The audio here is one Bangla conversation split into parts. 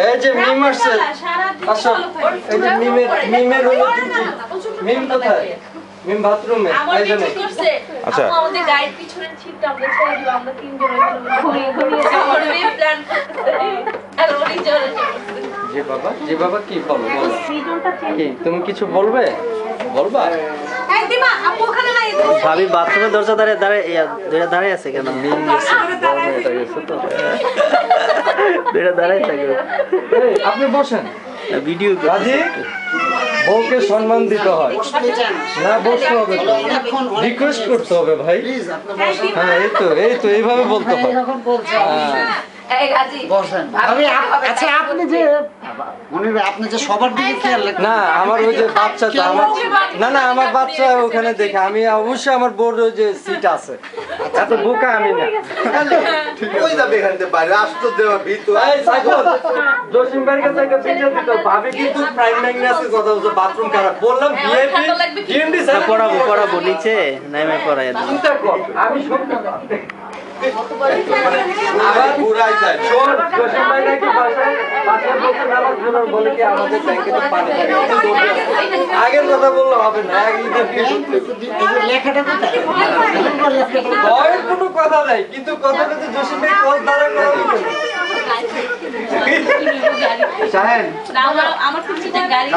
এই যে মিম আসছে, আসো। এই যে মিমের হলো ডিউটি। মিম কোথায়? মিম বাথরুমে। এই জন্য আচ্ছা আমাদের গাইড পিছনে ছিটটা আমরা ছেড়ে দিব, আমরা তিনজন ঘুরিয়ে ঘুরিয়ে প্ল্যান করতেছি আর উনি জোরে জি বাবা কি বলো বলো কি তুমি কিছু বলবে বলবা এই দিমা আপু ওখানে নাই ভাবি বাথরুমের দরজা দাঁড়িয়ে আছে কেন? মিম গেছে বড় এটা গেছে তো দাঁড়িয়ে থাকে। এই আপনি বসেন ভিডিও রাজি বউকে সম্মান দিতে হয় না বসতে হবে তো রিকোয়েস্ট করতে হবে ভাই হ্যাঁ এই তো এইভাবে বলতে হয় এই গাজি বসেন ভাবি আচ্ছা আপনি যে আপনি যে সবার দিকে খেয়াল রাখেন না আমার ওই যে বাচ্চাটা আমার না আমার বাচ্চা ওখানে দেখে আমি অবশ্যই আমার বোর্ড ওই যে সিট আছে এত বোকা আমি না ওই যাবে এখান থেকে বাইরে আসতো দেওয়া ভিতর এই সাইকেল জসিম ভাইয়ের কাছে একটা পিকচার দিতে ভাবি কিন্তু প্রাইম ম্যাগনাসের কথা বলছে বাথরুম খারাপ বললাম বিএপি জিএমডি স্যার পড়াবো নিচে নামে পড়াই চিন্তা কর আমি সত্যি আবার ঘুরাই যায় শোন জসিম ভাই নাকি বাসায় বলতে নামাজ পড়ার বলে কি আমাদের ট্যাঙ্কে তো পানি থাকে আগের কথা বললে হবে না লেখাটা কোথায় ভয়ের কোনো কথা নাই কিন্তু কথাটা তো জসিম ভাই কল দ্বারা করা হইতো শাহেন আমার পিছনে গাড়ি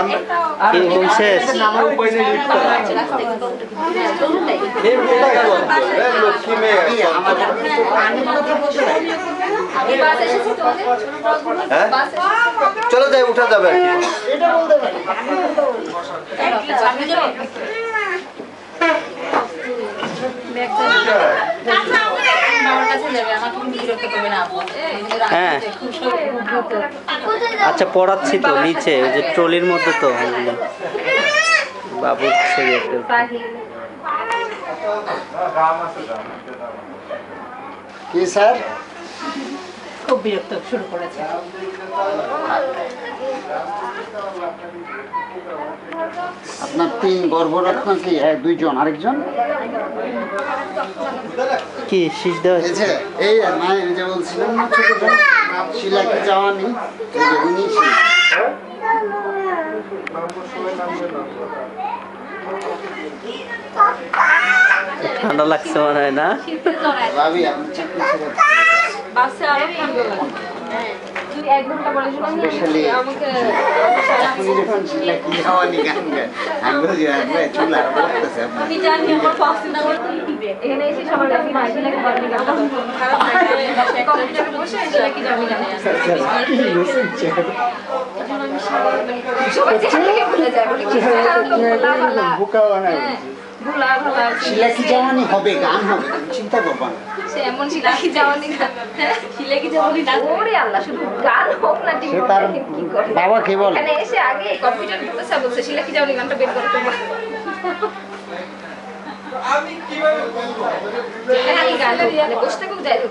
কি শেষ নামার উপায় নেই লিফট করা এই কোথা গেল লক্ষ্মী মেয়ে আমাদের পানি কথা বলতে এই বাস এসেছে তো হ্যাঁ বাস এসেছে চলো যাই উঠা যাবে আর কি এটা বলতে পারি সামনে যাবে আমার কাছে যাবে আমার কোনো বিরক্ত করবে না আপু হ্যাঁ আচ্ছা পড়াচ্ছি তো নিচে ওই যে ট্রলির মধ্যে তো ওগুলো। বাবুর ছবি একটা কি স্যার খুব বিরক্ত শুরু করেছে আপনার 3 গর্ভরত্ন কি দুইজন আরেকজন কি শীষ দেওয়া এই যে এই মানে যে বলছিলাম না ছোট শিলাকে যাওয়ানি এই যে উনি ঠান্ডা লাগছে মনে হয় না? ভাবি আপনি চাকরি ছেড়ে বাসে আরো ঠান্ডা লাগে তুই 1 ঘন্টা পরে শুনলাম স্পেশালি আমাকে আপনি যখন শিলাকে যাওয়ানি গান গায় আমি বলি ভাই চুলা করতেছে আপনি আমি জানি আমার পছন্দ করে তুই দিবে এখানে এসে সবার কাছে মাইকে লাগে বাড়ি গান খারাপ লাগে কম্পিউটারে বসে এসে কি জানি জানি সবাই চেহারা ভুলে যায় বলে কি বুকা বানায় ভুলা ভুলা শিলাকি জাওয়ানি হবে গান হবে তুমি চিন্তা করবা না সে এমন শিলাকি যাওয়ানি না শিলাকি যাওয়ানি না ওরে আল্লাহ শুধু গান হোক না সে তার কি করে বাবা কি বলে এখানে এসে আগে কম্পিউটার করতেছে বলছে শিলাকি যাওয়ানি গানটা বের করে তোমার আমি কিভাবে বলবো হ্যাঁ গান বসে থাকুক যাই হোক